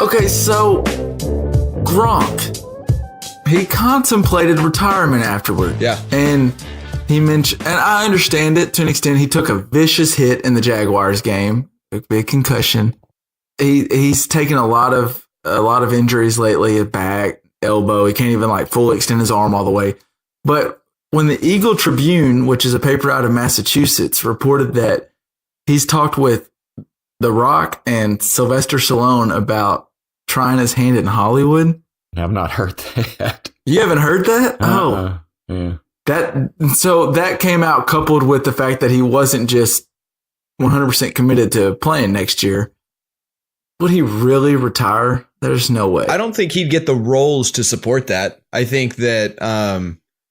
Okay, so Gronk, he contemplated retirement afterward. Yeah. And he mentioned, and I understand it to an extent, he took a vicious hit in the Jaguars game, a big concussion. He's taken a lot of injuries lately, a back, elbow. He can't even like fully extend his arm all the way. But when the Eagle Tribune, which is a paper out of Massachusetts, reported that he's talked with The Rock and Sylvester Stallone about trying his hand in Hollywood. I've not heard that. You haven't heard that? Oh. Yeah. That came out coupled with the fact that he wasn't just 100% committed to playing next year. Would he really retire? There's no way. I don't think he'd get the roles to support that. I think that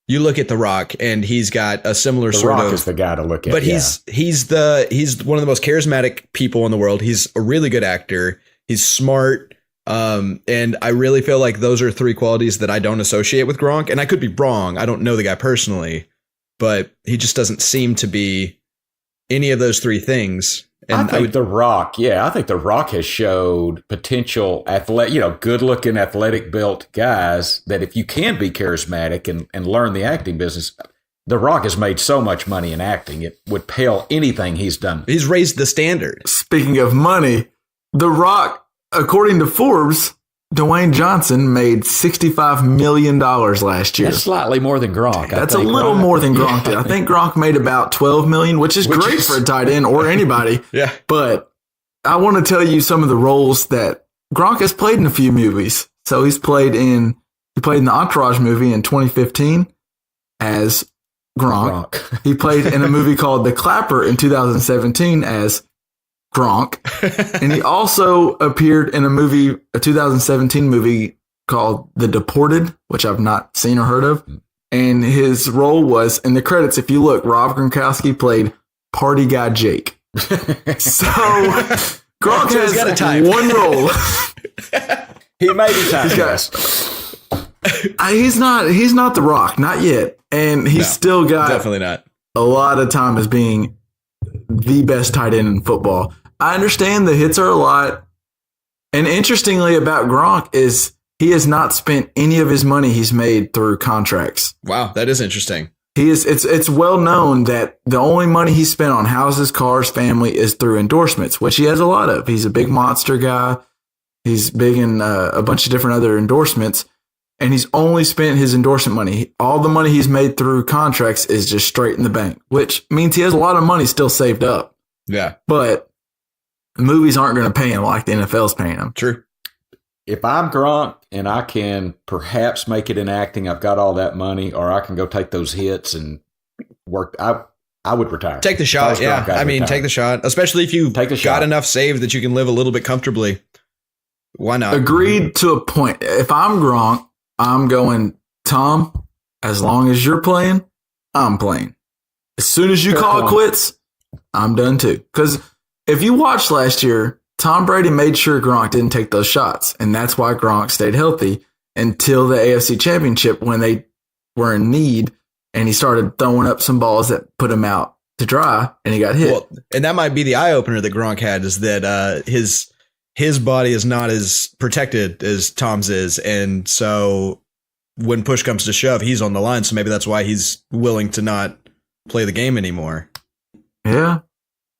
you look at The Rock and he's got a similar sort of. The Rock is the guy to look at. But he's one of the most charismatic people in the world. He's a really good actor. He's smart. And I really feel like those are three qualities that I don't associate with Gronk. And I could be wrong. I don't know the guy personally, but he just doesn't seem to be any of those three things. And I think The Rock has showed potential good-looking, athletic-built guys that if you can be charismatic and learn the acting business, The Rock has made so much money in acting, it would pale anything he's done. He's raised the standard. Speaking of money, The Rock, according to Forbes, Dwayne Johnson made $65 million last year. That's slightly more than Gronk. That's a little more than Gronk did. I think Gronk made about $12 million, which is great for a tight end or anybody. Yeah. But I want to tell you some of the roles that Gronk has played in a few movies. So he played in the Entourage movie in 2015 as Gronk. He played in a movie called The Clapper in 2017 as Gronk. And he also appeared in a 2017 movie called The Deported, which I've not seen or heard of. And his role was, in the credits, if you look, Rob Gronkowski played Party Guy Jake. So Gronk has got a type. One role. He may be typed. He's not The Rock, not yet. And he's still got definitely not a lot of time as being the best tight end in football. I understand the hits are a lot. And interestingly about Gronk is he has not spent any of his money he's made through contracts. Wow, that is interesting. It's well known that the only money he spent on houses, cars, family is through endorsements, which he has a lot of. He's a big monster guy. He's big in a bunch of different other endorsements. And he's only spent his endorsement money. All the money he's made through contracts is just straight in the bank, which means he has a lot of money still saved up. Yeah. But the movies aren't going to pay him like the NFL's paying him. True. If I'm Gronk and I can perhaps make it in acting, I've got all that money, or I can go take those hits and work. I would retire. Take the shot. Yeah. Take the shot, especially if you've got enough saved that you can live a little bit comfortably. Why not? Agreed to a point. If I'm Gronk, I'm going, Tom, as long as you're playing, I'm playing. As soon as you call it quits, I'm done too. Because if you watched last year, Tom Brady made sure Gronk didn't take those shots. And that's why Gronk stayed healthy until the AFC Championship when they were in need. And he started throwing up some balls that put him out to dry and he got hit. Well, and that might be the eye opener that Gronk had, is that his body is not as protected as Tom's is. And so when push comes to shove, he's on the line. So maybe that's why he's willing to not play the game anymore. Yeah.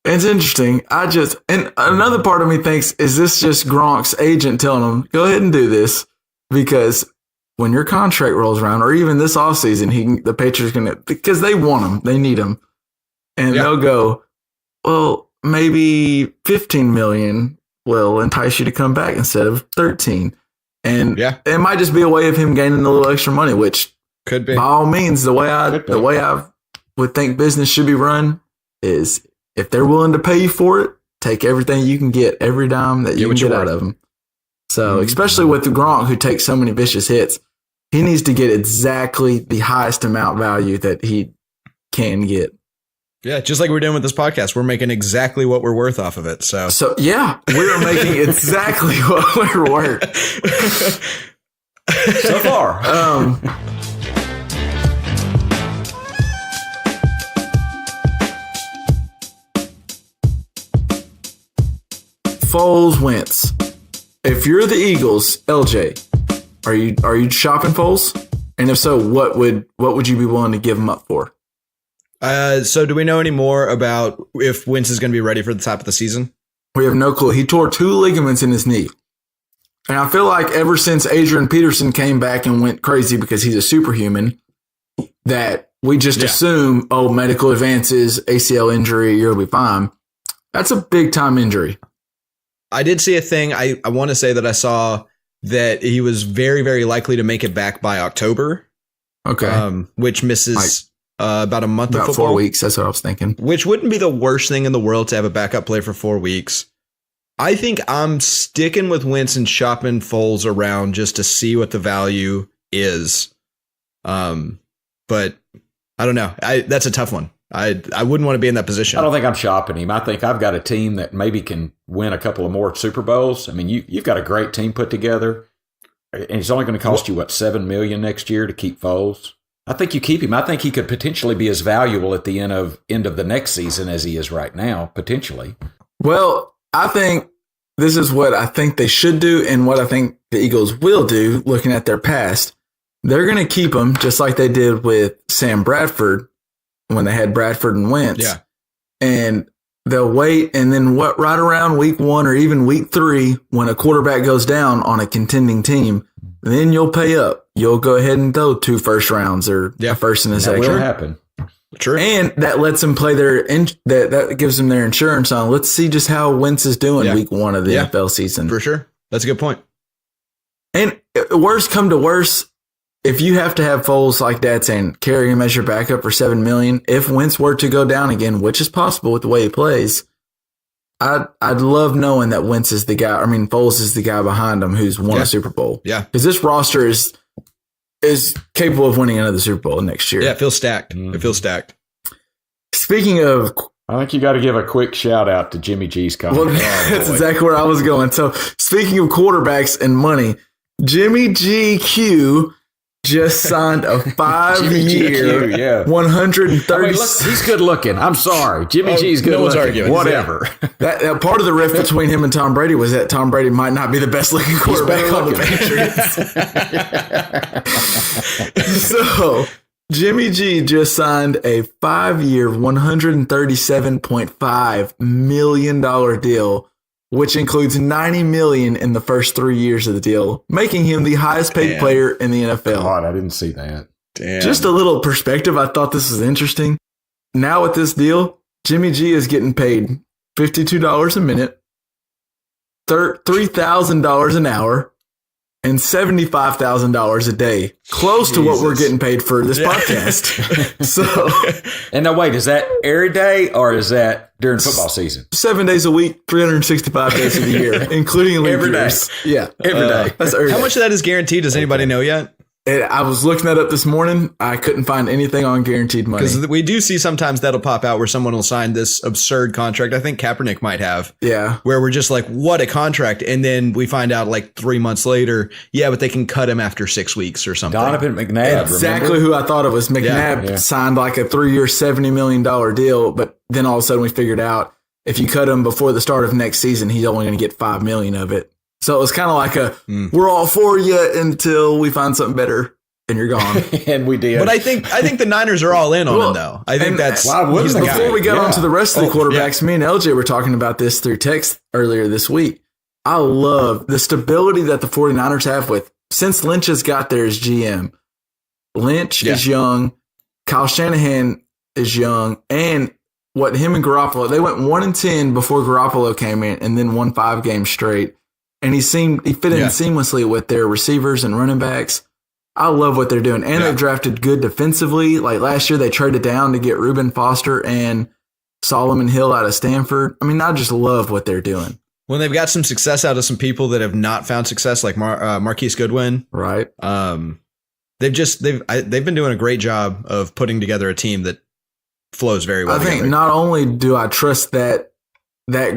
It's interesting. And another part of me thinks, is this just Gronk's agent telling him, go ahead and do this? Because when your contract rolls around, or even this offseason, the Patriots because they want him, they need him. And they'll go, well, maybe 15 million will entice you to come back instead of 13. And it might just be a way of him gaining a little extra money, which could be, by all means, the way I would think business should be run is, if they're willing to pay you for it, take everything you can get, every dime that you can get out of them. So, especially with the Gronk, who takes so many vicious hits, he needs to get exactly the highest amount value that he can get. Yeah, just like we're doing with this podcast, we're making exactly what we're worth off of it. So yeah, we're making exactly what we're worth so far. Foles Wentz. if you're the Eagles, LJ, are you shopping Foles? And if so, what would you be willing to give him up for? So do we know any more about if Wentz is going to be ready for the top of the season? We have no clue. He tore 2 ligaments in his knee. And I feel like ever since Adrian Peterson came back and went crazy because he's a superhuman, that we just assume, medical advances, ACL injury, you'll be fine. That's a big time injury. I did see a thing. I want to say that I saw that he was very, very likely to make it back by October. Okay. Which misses about a month of football. 4 weeks. That's what I was thinking. Which wouldn't be the worst thing in the world to have a backup play for 4 weeks. I think I'm sticking with Wentz and shopping Foles around just to see what the value is. But I don't know. That's a tough one. I wouldn't want to be in that position. I don't think I'm shopping him. I think I've got a team that maybe can win a couple of more Super Bowls. I mean, you've got a great team put together, and it's only going to cost you, $7 million next year to keep Foles? I think you keep him. I think he could potentially be as valuable at the end of the next season as he is right now, potentially. Well, I think this is what I think they should do and what I think the Eagles will do looking at their past. They're going to keep him just like they did with Sam Bradford when they had Bradford and Wentz. Yeah. And they'll wait, and then right around week 1 or even week 3, when a quarterback goes down on a contending team, then you'll pay up. You'll go ahead and throw 2 first rounds or a first and a second. That will happen. True. And that lets them play that gives them their insurance on. Let's see just how Wentz is doing week 1 of the NFL season. For sure. That's a good point. And worst come to worst, if you have to have Foles like that saying carry him as your backup for $7 million, if Wentz were to go down again, which is possible with the way he plays, I'd love knowing that Wentz is the guy. I mean, Foles is the guy behind him who's won a Super Bowl. Yeah, because this roster is capable of winning another Super Bowl next year. Yeah, it feels stacked. It feels stacked. Speaking of, I think you got to give a quick shout out to Jimmy G's comment. Well, that's exactly where I was going. So, speaking of quarterbacks and money, Jimmy GQ just signed a 5-year, 130. I mean, he's good looking. I'm sorry, Jimmy G's good looking. Arguing. Whatever. That part of the rift between him and Tom Brady was that Tom Brady might not be the best looking quarterback on the Patriots. So Jimmy G just signed a 5-year, $137.5 million deal, which includes $90 million in the first 3 years of the deal, making him the highest paid player in the NFL. God, I didn't see that. Damn. Just a little perspective. I thought this was interesting. Now with this deal, Jimmy G is getting paid $52 a minute, $3,000 an hour, and $75,000 a day. Close to what we're getting paid for this podcast. So, and now wait, is that every day or is that during football season? 7 days a week, 365 days of the year, including leap every years. day. Yeah, every day. That's every How day. much of that is guaranteed? Does anybody know yet? I was looking that up this morning. I couldn't find anything on guaranteed money. Because we do see sometimes that'll pop out where someone will sign this absurd contract. I think Kaepernick might have. Yeah. Where we're just like, what a contract. And then we find out like 3 months later, but they can cut him after 6 weeks or something. Donovan McNabb. Exactly remember? who I thought it was. McNabb signed like a 3-year, $70 million deal. But then all of a sudden we figured out if you cut him before the start of next season, he's only going to get $5 million of it. So it was kind of like we're all for you until we find something better. And you're gone. And we did. But I think the Niners are all in on him, though. I think that's he's the guy. Before we got on to the rest of the quarterbacks, me and LJ were talking about this through text earlier this week. I love the stability that the 49ers have since Lynch has got there as GM. Lynch is young. Kyle Shanahan is young. And what him and Garappolo, they went 1-10 before Garappolo came in and then won 5 games straight. And he fit in seamlessly with their receivers and running backs. I love what they're doing. And they've drafted good defensively. Like last year, they traded down to get Reuben Foster and Solomon Hill out of Stanford. I mean, I just love what they're doing. When they've got some success out of some people that have not found success, like Marquise Goodwin. Right. They've been doing a great job of putting together a team that flows very well. I think not only do I trust that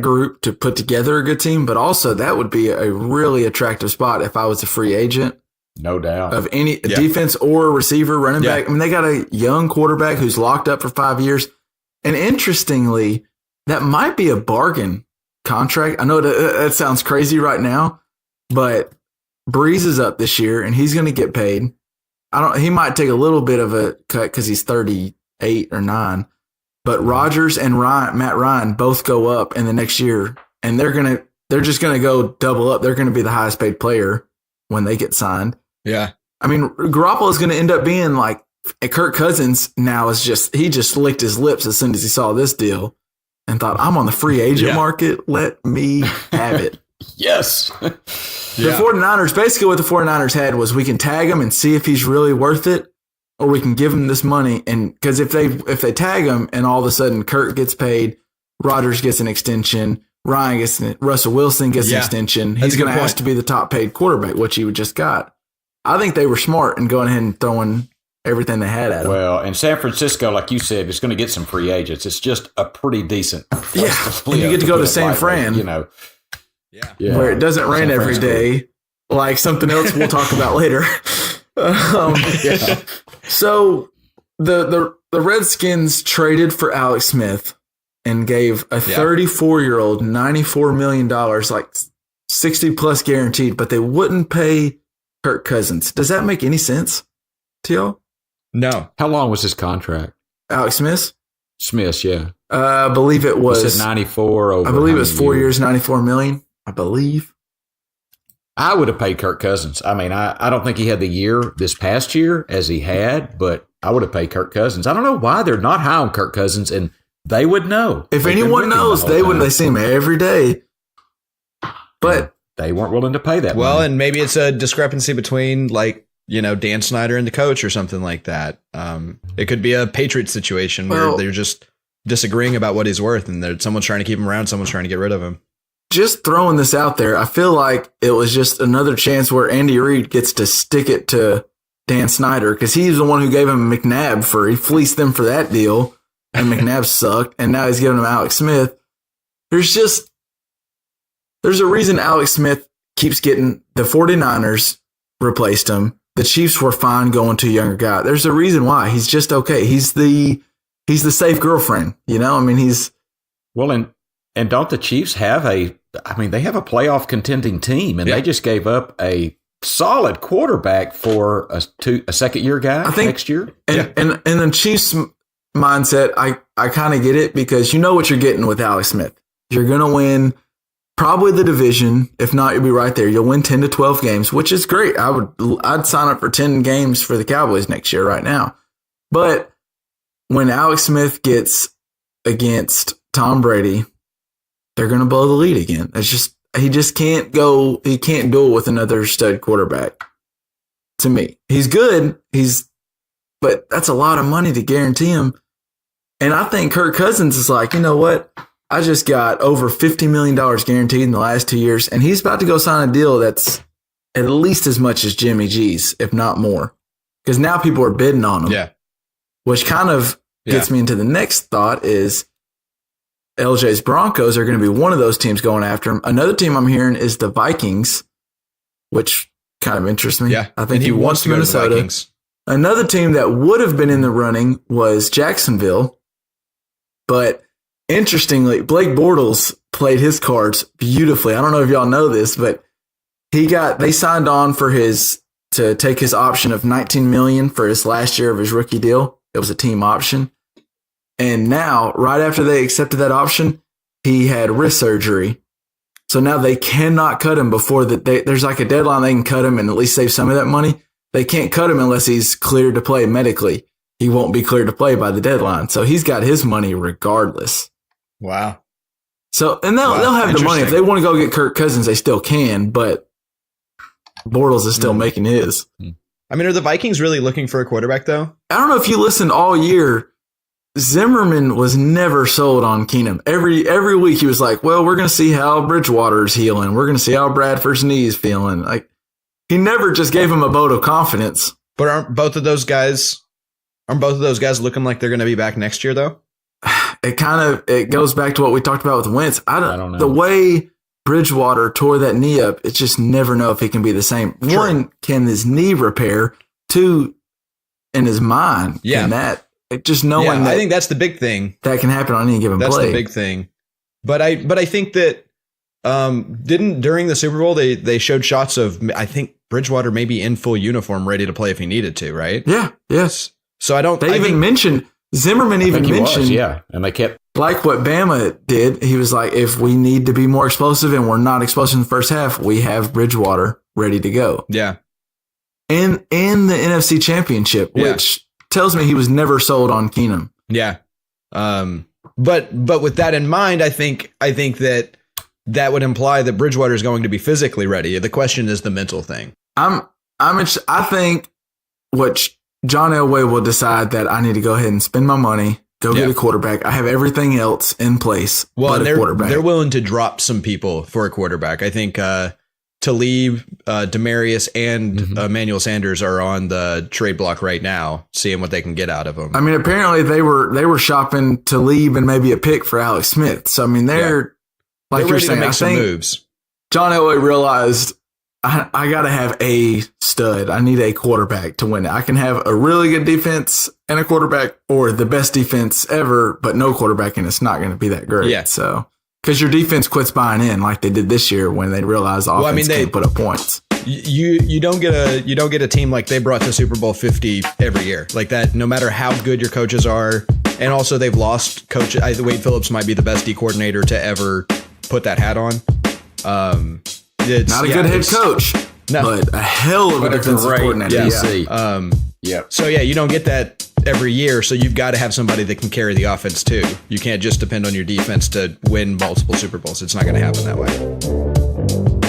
group to put together a good team, but also that would be a really attractive spot if I was a free agent. No doubt. Of any defense or receiver, running back. I mean, they got a young quarterback who's locked up for 5 years. And interestingly, that might be a bargain contract. I know that sounds crazy right now, but Breeze is up this year and he's going to get paid. He might take a little bit of a cut because he's 38 or 9, but Rodgers and Matt Ryan both go up in the next year, and they're just going to go double up. They're going to be the highest paid player when they get signed. Yeah. I mean, Garappolo is going to end up being like Kirk Cousins now he just licked his lips as soon as he saw this deal and thought, I'm on the free agent market. Let me have it. Yes. The 49ers, basically what the 49ers had was we can tag him and see if he's really worth it, or we can give him this money. And because if they tag him and all of a sudden Kirk gets paid, Rodgers gets an extension, Russell Wilson gets an extension, he's going to ask to be the top paid quarterback, which he just got. I think they were smart in going ahead and throwing everything they had at him. Well, in San Francisco, like you said, it's going to get some free agents. It's just a pretty decent place to and you get to go to San Fran. Yeah. Where it doesn't rain every day, like something else we'll talk about later. So the Redskins traded for Alex Smith and gave a 34-year-old $94 million, like 60 plus guaranteed, but they wouldn't pay Kirk Cousins. Does that make any sense to y'all? No. How long was his contract? Alex Smith's, yeah. I believe it was. You said 94 over. I believe it was 4 years, 94 million. I believe. I would have paid Kirk Cousins. I mean, I don't think he had the year this past year as he had, but I would have paid Kirk Cousins. I don't know why they're not high on Kirk Cousins, and they would know. If anyone knows, they see him every day. But they weren't willing to pay that. Well, money. And maybe it's a discrepancy between Dan Snyder and the coach or something like that. It could be a Patriot situation where they're just disagreeing about what he's worth, and someone's trying to keep him around, someone's trying to get rid of him. Just throwing this out there, I feel like it was just another chance where Andy Reid gets to stick it to Dan Snyder because he's the one who gave him McNabb he fleeced them for that deal, and McNabb sucked, and now he's giving him Alex Smith. There's a reason Alex Smith keeps getting the 49ers replaced him. The Chiefs were fine going to a younger guy. There's a reason why. He's just okay. He's the safe girlfriend, I mean, he's well, and don't the Chiefs have they have a playoff contending team, and they just gave up a solid quarterback for a second year guy next year. And the Chiefs mindset, I kind of get it because you know what you're getting with Alex Smith. You're going to win probably the division. If not, you'll be right there. You'll win 10 to 12 games, which is great. I'd sign up for 10 games for the Cowboys next year right now. But when Alex Smith gets against Tom Brady, they're going to blow the lead again. He just can't go. He can't duel with another stud quarterback. To me, he's good. But that's a lot of money to guarantee him. And I think Kirk Cousins is like, you know what? I just got over $50 million guaranteed in the last 2 years, and he's about to go sign a deal that's at least as much as Jimmy G's, if not more. Because now people are bidding on him. Yeah. Which kind of gets me into the next thought is LJ's Broncos are going to be one of those teams going after him. Another team I'm hearing is the Vikings, which kind of interests me. Yeah, I think he wants to Minnesota. The Vikings. Another team that would have been in the running was Jacksonville. But interestingly, Blake Bortles played his cards beautifully. I don't know if y'all know this, but they signed on to take his option of $19 million for his last year of his rookie deal. It was a team option. And now, right after they accepted that option, he had wrist surgery. So now they cannot cut him before there's like a deadline they can cut him and at least save some of that money. They can't cut him unless he's cleared to play medically. He won't be cleared to play by the deadline. So he's got his money regardless. Wow. So, and they'll have the money. If they want to go get Kirk Cousins, they still can, but Bortles is still making his. I mean, are the Vikings really looking for a quarterback, though? I don't know if you listened all year. Zimmerman was never sold on Keenum. Every week he was like, well, we're going to see how Bridgewater's healing. We're going to see how Bradford's knee's feeling. Like, he never just gave him a vote of confidence. But aren't both of those guys looking like they're going to be back next year, though? It goes back to what we talked about with Wentz. I don't know. The way Bridgewater tore that knee up, it's just never know if he can be the same. True. One, can his knee repair? Two, in his mind, can that? Just knowing that. I think that's the big thing. That can happen on any given play. That's the big thing. But I think that Didn't during the Super Bowl they showed shots of, I think, Bridgewater maybe in full uniform, ready to play if he needed to, right? Yeah. Yes. So Zimmerman even mentioned, and they kept like what Bama did. He was like, if we need to be more explosive and we're not explosive in the first half, we have Bridgewater ready to go. Yeah. In the NFC Championship, which tells me he was never sold on Keenum. Yeah. But with that in mind, I think that would imply that Bridgewater is going to be physically ready. The question is the mental thing. I think what John Elway will decide that I need to go ahead and spend my money, get a quarterback. I have everything else in place. Well, but a quarterback. They're willing to drop some people for a quarterback. I think Talib, Demarius, and Emmanuel Sanders are on the trade block right now, seeing what they can get out of them. I mean, apparently they were shopping Talib and maybe a pick for Alex Smith. So I mean, they're you're saying, to make some moves. John Elway realized I got to have a stud. I need a quarterback to win it. I can have a really good defense and a quarterback, or the best defense ever, but no quarterback, and it's not going to be that great. Yeah. So, because your defense quits buying in like they did this year when they realized the offense can't put up points. You don't get a team like they brought to Super Bowl 50 every year like that. No matter how good your coaches are, and also they've lost coach. Wade Phillips might be the best D coordinator to ever put that hat on. Not a good head coach, but a hell of a defensive coordinator. DC. So you don't get that every year. So you've got to have somebody that can carry the offense too. You can't just depend on your defense to win multiple Super Bowls. It's not going to happen that way.